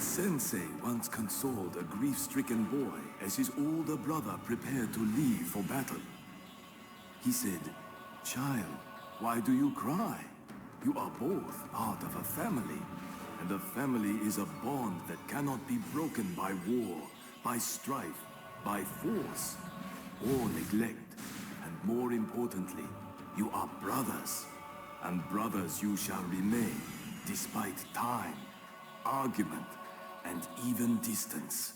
Sensei once consoled a grief-stricken boy as his older brother prepared to leave for battle. He said, "Child, why do you cry? You are both part of a family, and a family is a bond that cannot be broken by war, by strife, by force, or neglect. And more importantly, you are brothers, and brothers you shall remain, despite time, argument, and even distance."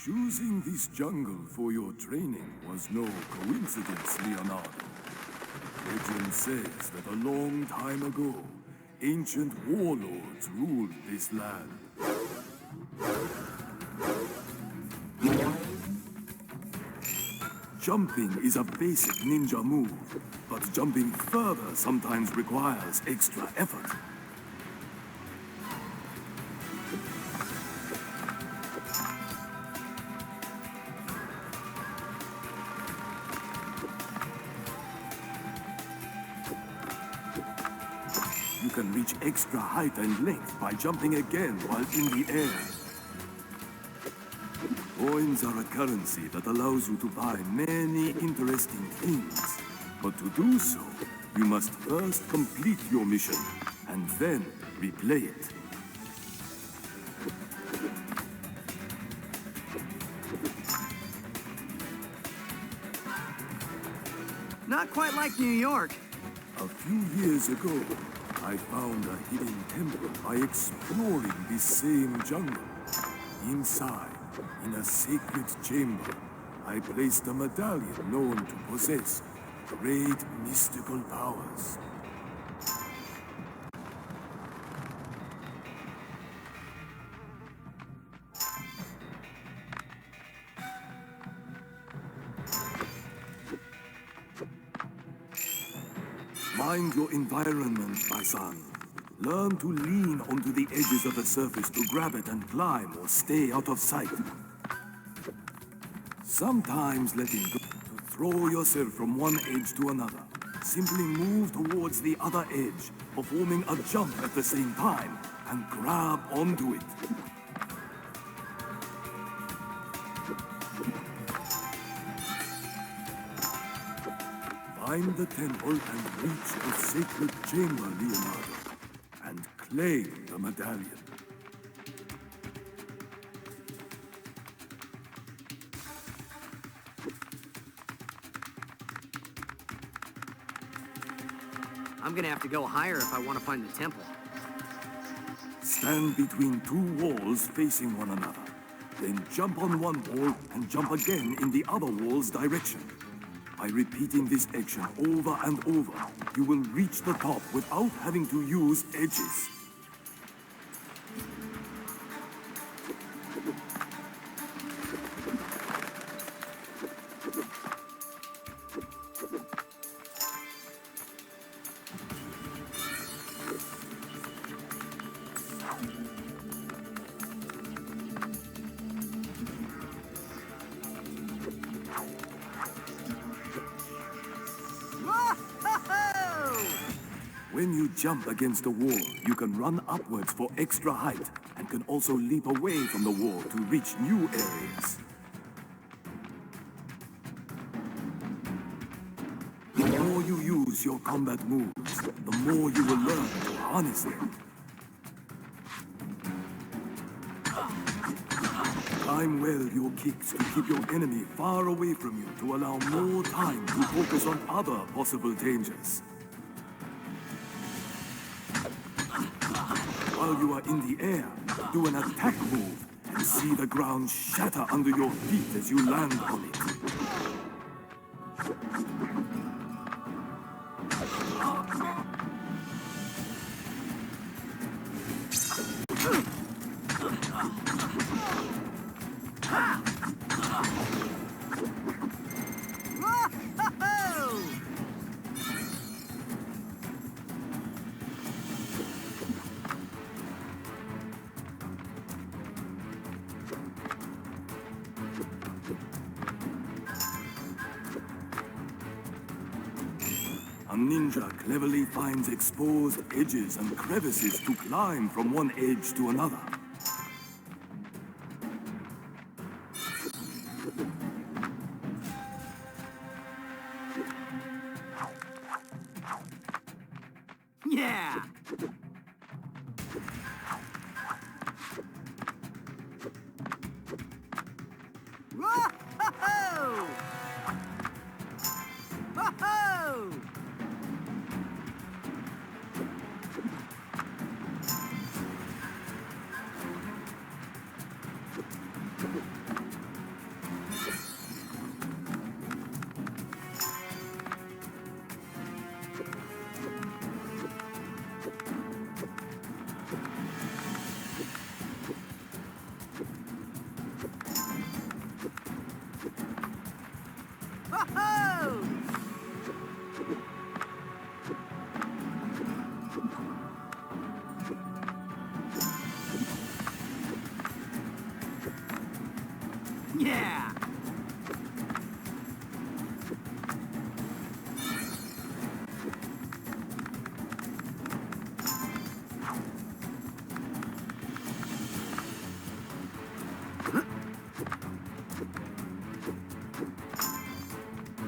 Choosing this jungle for your training was no coincidence, Leonardo. Legend says that a long time ago, ancient warlords ruled this land. Jumping is a basic ninja move, but jumping further sometimes requires extra effort. You can reach extra height and length by jumping again while in the air. Coins are a currency that allows you to buy many interesting things. But to do so, you must first complete your mission, and then replay it. Not quite like New York. A few years ago, I found a hidden temple by exploring this same jungle. Inside, in a sacred chamber, I placed a medallion known to possess great mystical powers. Mind your environment, my son. Learn to lean onto the edges of the surface to grab it and climb or stay out of sight. Sometimes letting go to throw yourself from one edge to another. Simply move towards the other edge, performing a jump at the same time, and grab onto it. Find the temple and reach the sacred chamber, Leonardo, and claim the medallion. I'm gonna have to go higher if I want to find the temple. Stand between two walls facing one another. Then jump on one wall and jump again in the other wall's direction. By repeating this action over and over, you will reach the top without having to use edges. When you jump against a wall, you can run upwards for extra height, and can also leap away from the wall to reach new areas. The more you use your combat moves, the more you will learn to harness them. Time well your kicks to keep your enemy far away from you to allow more time to focus on other possible dangers. While you are in the air, do an attack move and see the ground shatter under your feet as you land on it. A ninja cleverly finds exposed edges and crevices to climb from one edge to another. Yeah! Whoa-ho-ho! Whoa-ho! Whoa-ho! Yeah!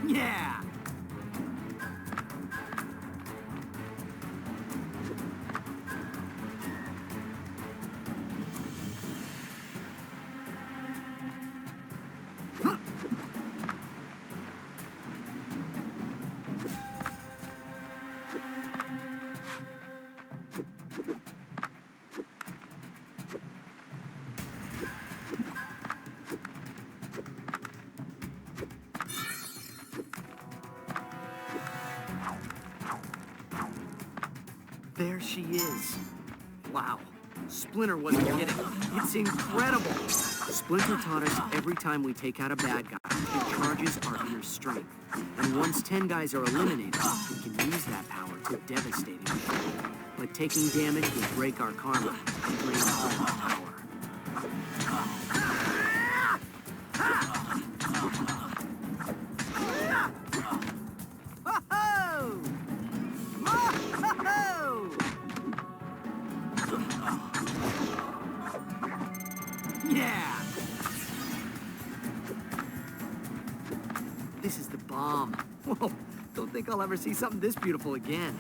Yeah! There she is. Wow. Splinter wasn't kidding. It's incredible. Splinter taught us every time we take out a bad guy, it charges our inner strength. And once 10 guys are eliminated, we can use that power to devastating effect. But taking damage will break our karma and drain all our power. Whoa-ho! Whoa-ho-ho! Yeah! This is the bomb. Whoa, don't think I'll ever see something this beautiful again.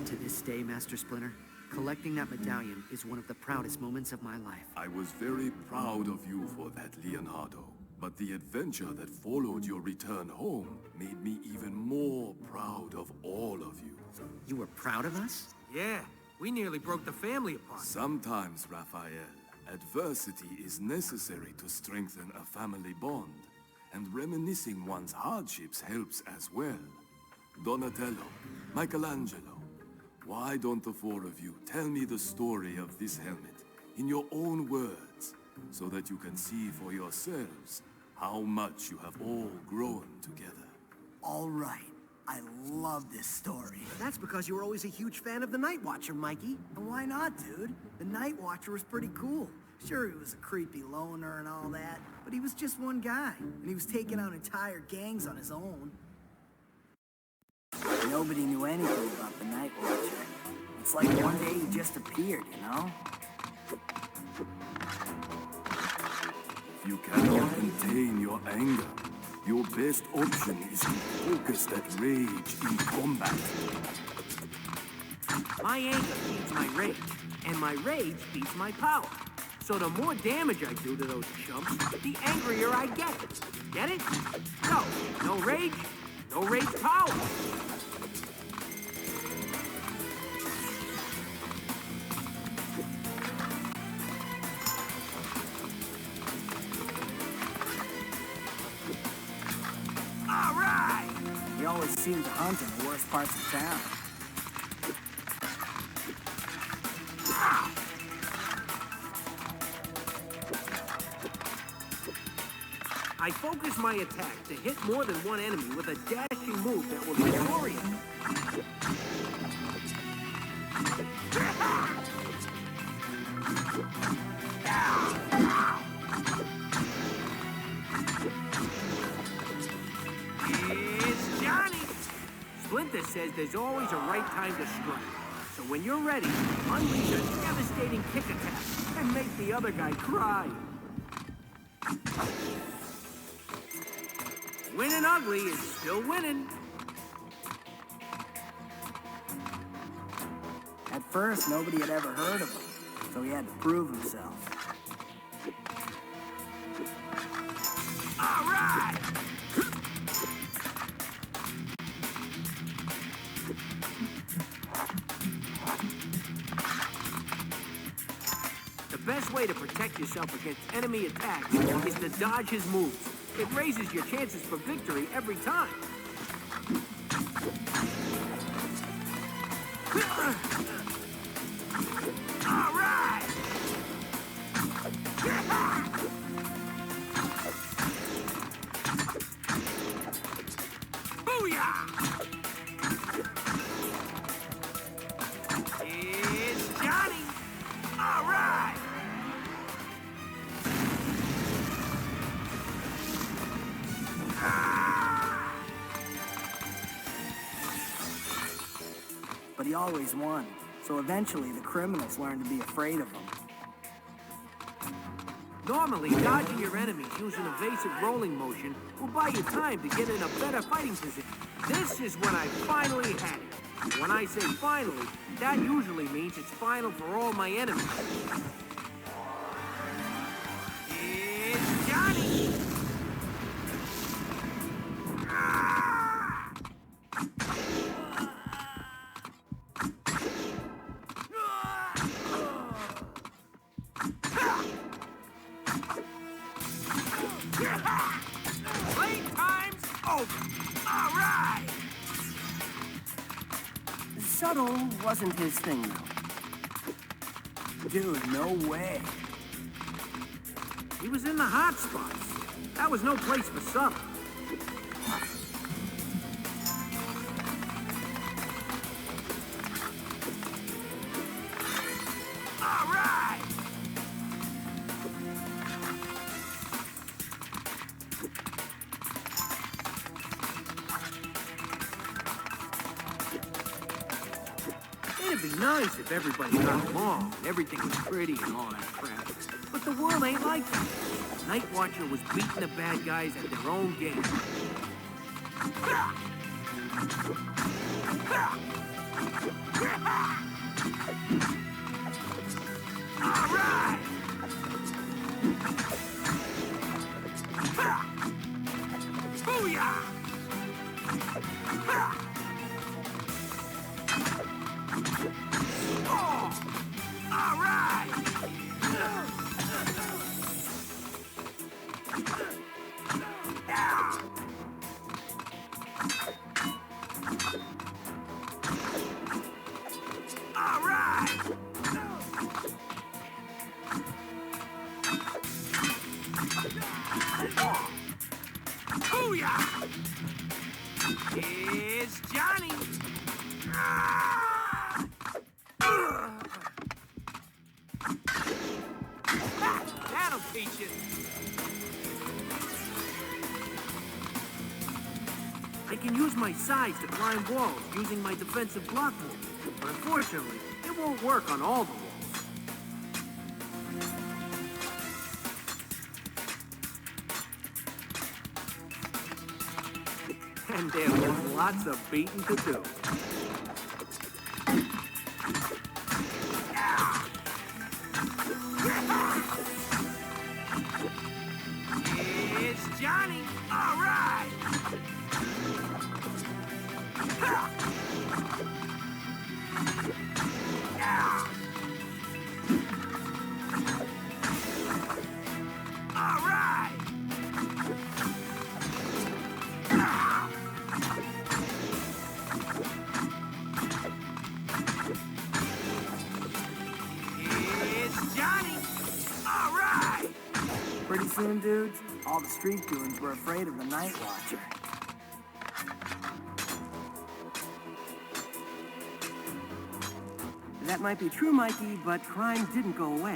To this day, Master Splinter, collecting that medallion is one of the proudest moments of my life. I was very proud of you for that, Leonardo. But the adventure that followed your return home made me even more proud of all of you. You were proud of us? Yeah, we nearly broke the family apart. Sometimes, Raphael, adversity is necessary to strengthen a family bond, and reminiscing one's hardships helps as well. Donatello, Michelangelo, Why don't the four of you tell me the story of this helmet in your own words, so that you can see for yourselves how much you have all grown together? All right. I love this story. That's because you were always a huge fan of the Night Watcher, Mikey. And why not, dude? The Night Watcher was pretty cool. Sure, he was a creepy loner and all that, but he was just one guy, and he was taking out entire gangs on his own. Nobody knew anything about the Night Watcher. It's like one day he just appeared, you know? If you cannot contain your anger, your best option is to focus that rage in combat. My anger feeds my rage, and my rage feeds my power. So the more damage I do to those chumps, the angrier I get. Get it? No rage power. All right! He always seemed to hunt in the worst parts of town. I focus my attack to hit more than one enemy with a dashing move that will disorient. It's Johnny! Splinter says there's always a right time to strike. So when you're ready, unleash a devastating kick attack and make the other guy cry. Winning ugly is still winning. At first, nobody had ever heard of him, so he had to prove himself. All right! The best way to protect yourself against enemy attacks is to dodge his moves. It raises your chances for victory every time. All right! Booyah! It's Johnny! All right! But he always won, so eventually the criminals learned to be afraid of him. Normally, dodging your enemies using evasive rolling motion will buy you time to get in a better fighting position. This is when I finally had it. When I say finally, that usually means it's final for all my enemies. It's Johnny! Playtime's over! All right! Subtle wasn't his thing, though. Dude, no way. He was in the hot spots. That was no place for subtle. All right! It'd be nice if everybody got along and everything was pretty and all that crap. But the world ain't like that. Night Watcher was beating the bad guys at their own game. All right! Booyah! Oh! All right! Booyah! Here's Johnny. Ah! That'll teach you. I can use my size to climb walls using my defensive block move, but unfortunately, it won't work on all the walls. And there was lots of beating to do. It's Johnny. All right. All right. It's Johnny. All right. Pretty soon, dudes, all the street goons were afraid of the Night Watcher. That might be true, Mikey, but crime didn't go away.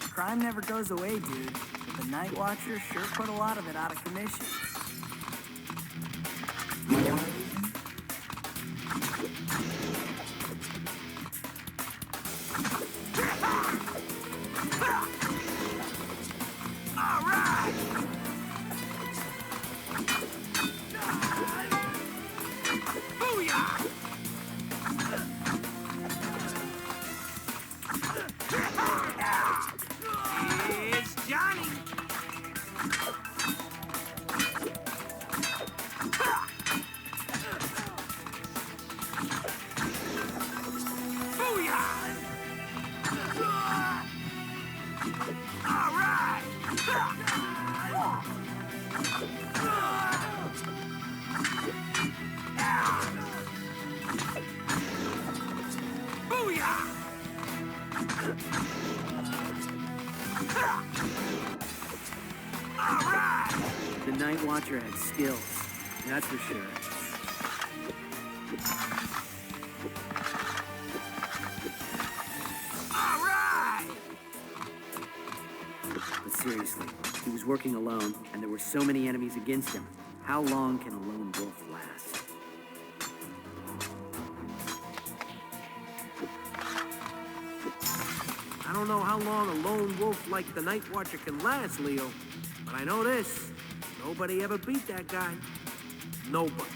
Crime never goes away, dude. But the Night Watcher sure put a lot of it out of commission. All right. Booyah! It's Johnny. Booyah! All right. Booyah! All right! The Night Watcher had skills, that's for sure. All right! But seriously, he was working alone, and there were so many enemies against him. How long can a lone wolf last? I don't know how long a lone wolf like the Night Watcher can last, Leo. But I know this. Nobody ever beat that guy. Nobody.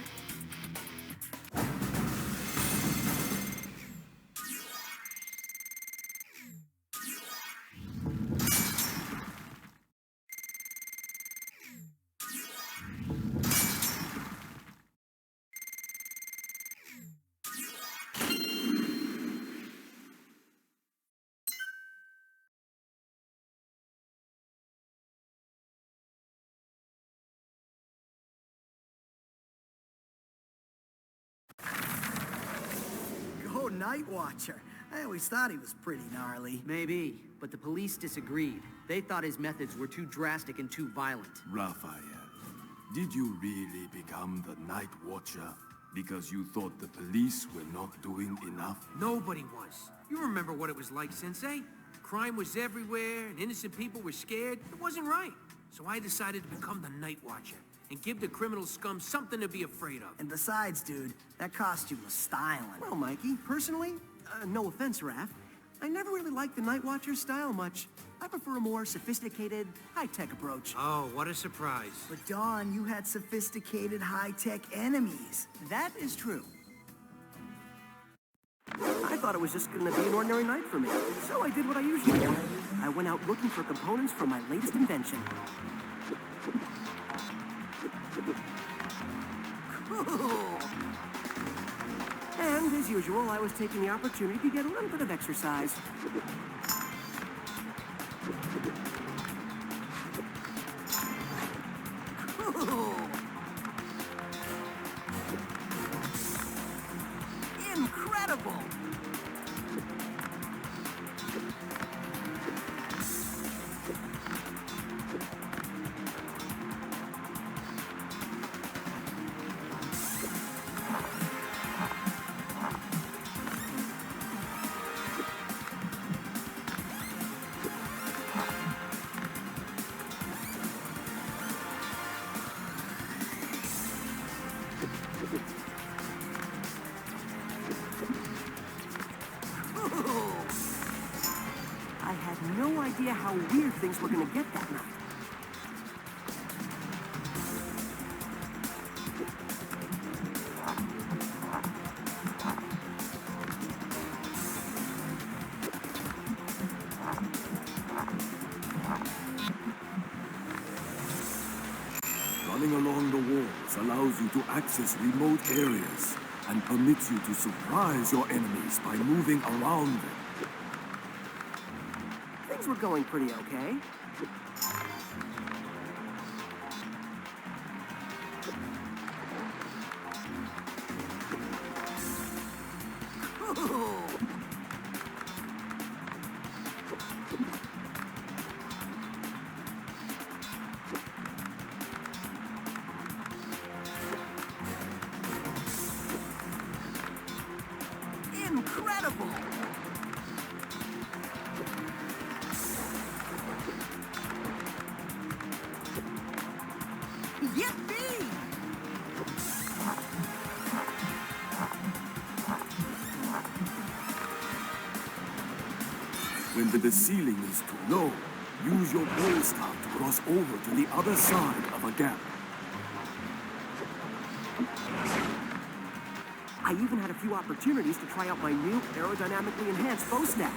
Go Night Watcher. I always thought he was pretty gnarly. Maybe, but the police disagreed. They thought his methods were too drastic and too violent. Raphael, did you really become the Night Watcher because you thought the police were not doing enough? Nobody was. You remember what it was like, Sensei? Crime was everywhere, and innocent people were scared. It wasn't right. So I decided to become the Night Watcher and give the criminal scum something to be afraid of. And besides, dude, that costume was styling. Well, Mikey, personally, no offense, Raph, I never really liked the Night Watcher's style much. I prefer a more sophisticated, high-tech approach. Oh, what a surprise. But Dawn, you had sophisticated, high-tech enemies. That is true. I thought it was just gonna be an ordinary night for me, so I did what I usually do. I went out looking for components for my latest invention. Cool. And as usual, I was taking the opportunity to get a little bit of exercise. Cool. idea how weird things were gonna get that night. Running along the walls allows you to access remote areas and permits you to surprise your enemies by moving around them. Things were going pretty okay. Incredible! Yippee! When the ceiling is too low, use your pole staff to cross over to the other side of a gap. I even had a few opportunities to try out my new aerodynamically enhanced bow staff.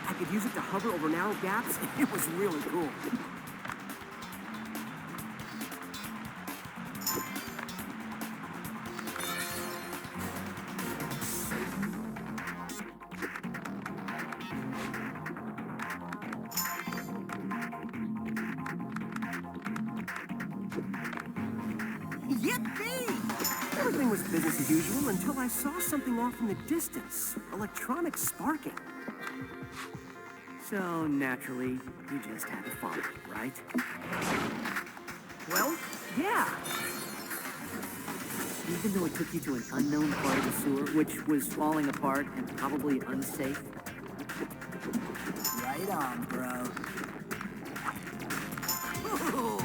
I could use it to hover over narrow gaps. It was really cool. Yippee! Everything was business as usual until I saw something off in the distance. Electronics sparking. So, naturally, you just had to follow it, right? Well, yeah. Even though it took you to an unknown part of the sewer, which was falling apart and probably unsafe. Right on, bro. Ooh.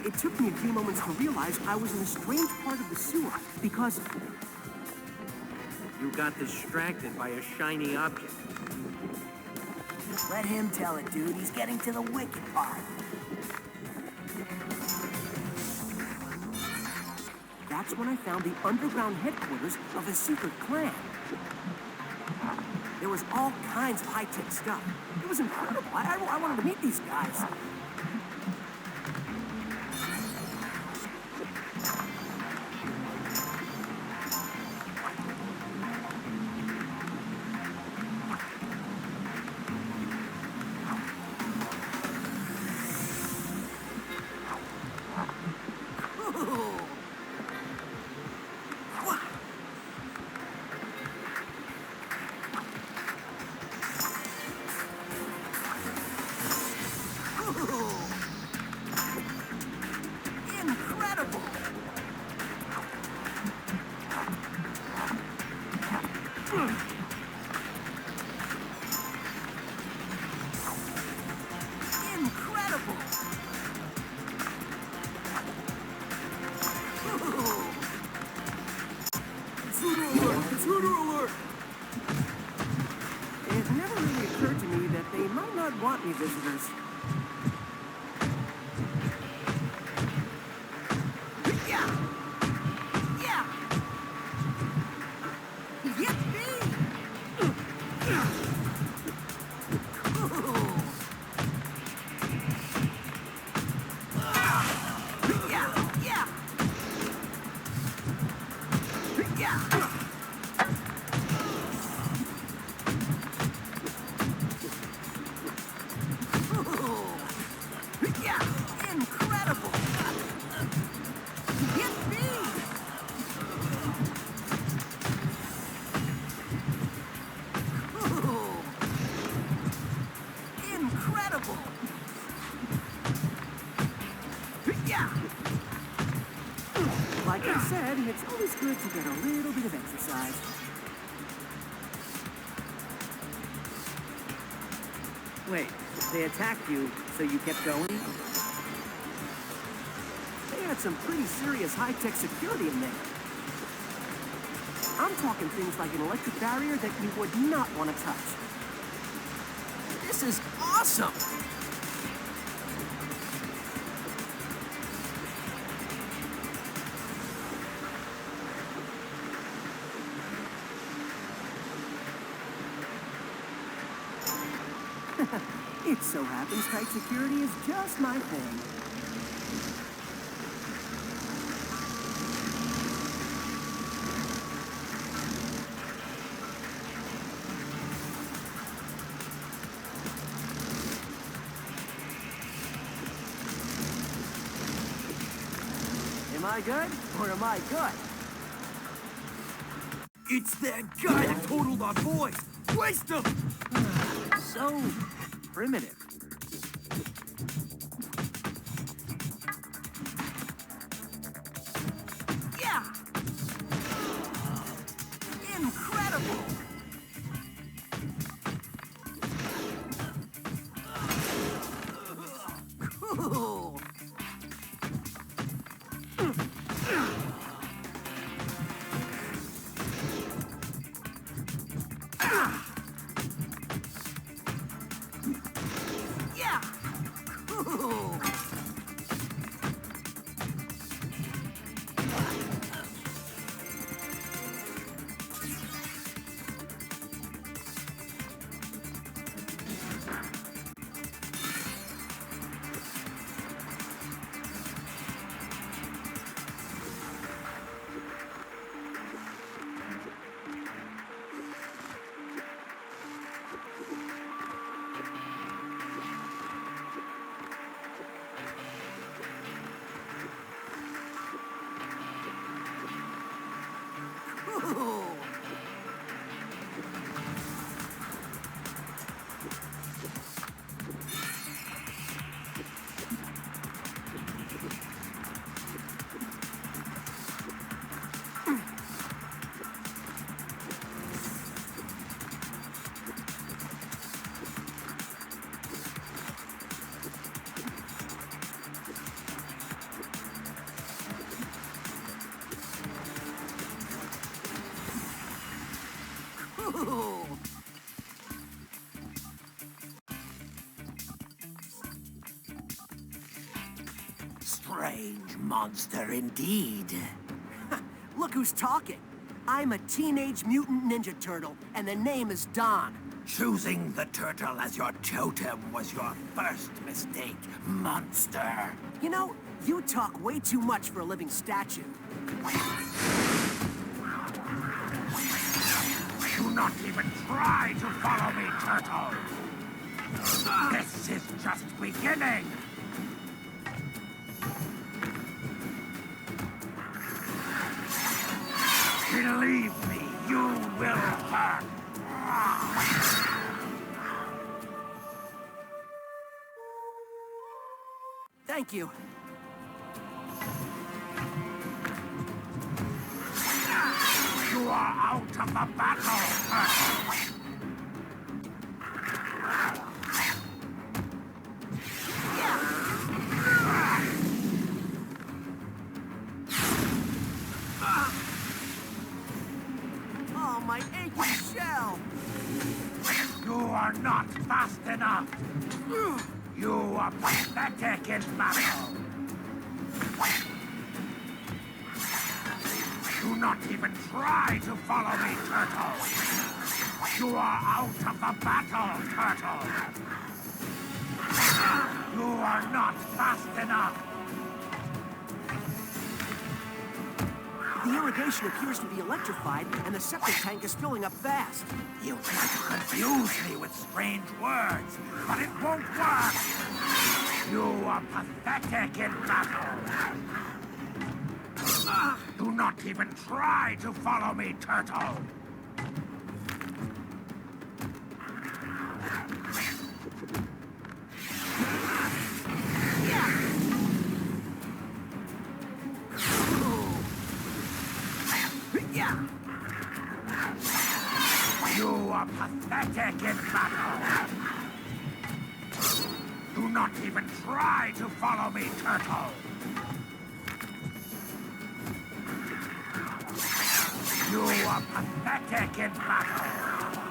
It took me a few moments to realize I was in a strange part of the sewer because You got distracted by a shiny object. Let him tell it, dude. He's getting to the wicked part. that's when I found the underground headquarters of a secret clan. There was all kinds of high-tech stuff. It was incredible. I wanted to meet these guys. Incredible! Incredible! Intruder alert! It never really occurred to me that they might not want me visitors. Yeah! Yeah! Yippee! Cool! Yeah! Yeah! Yeah! Yeah! Incredible! Yippee! Cool! Incredible! Yeah! Like I said, it's always good to get a little bit of exercise. Wait, they attacked you, so you kept going? They had some pretty serious high-tech security in there. I'm talking things like an electric barrier that you would not want to touch. This is awesome! It so happens tight security is just my thing. Am I good, or am I good? It's that guy that totaled our boys! Waste him! So primitive. Yeah! Incredible! Cool! Yeah! Cool! Cool! Cool! Strange monster indeed. Look who's talking. I'm a teenage mutant ninja turtle, and the name is Don. Choosing the turtle as your totem was your first mistake, monster. You know, you talk way too much for a living statue. Do not even try to follow me, turtle. This is just beginning. Believe me, you will hurt. Thank you. You are out of the battle, turtle. Oh, my aching shell! You are not fast enough. You are pathetic in battle. Do not even try to follow me, turtle. You are out of the battle, turtle. You are not fast enough. The irrigation appears to be electrified, and the septic tank is filling up fast. You try to confuse me with strange words, but it won't work. You are pathetic in battle. Do not even try to follow me, turtle. You are pathetic in battle. Do not even try to follow me, Turtle! You are pathetic in battle!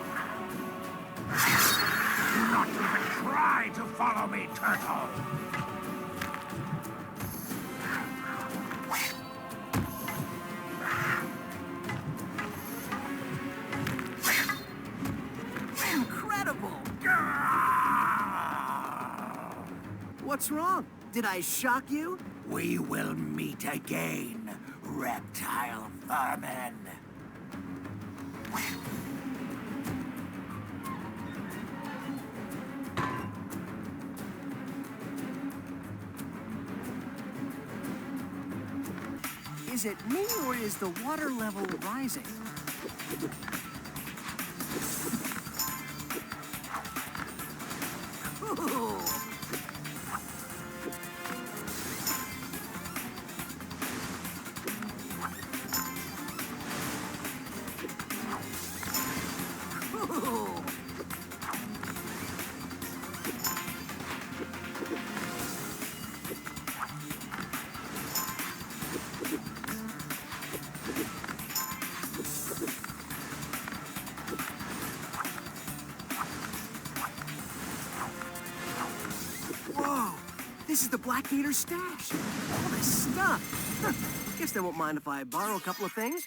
Do not even try to follow me, Turtle! Incredible! What's wrong? Did I shock you? We will meet again, reptile vermin. Is it me or is the water level rising? Ooh. Ooh. Whoa! This is the Black Gator stash. All this stuff. Guess they won't mind if I borrow a couple of things.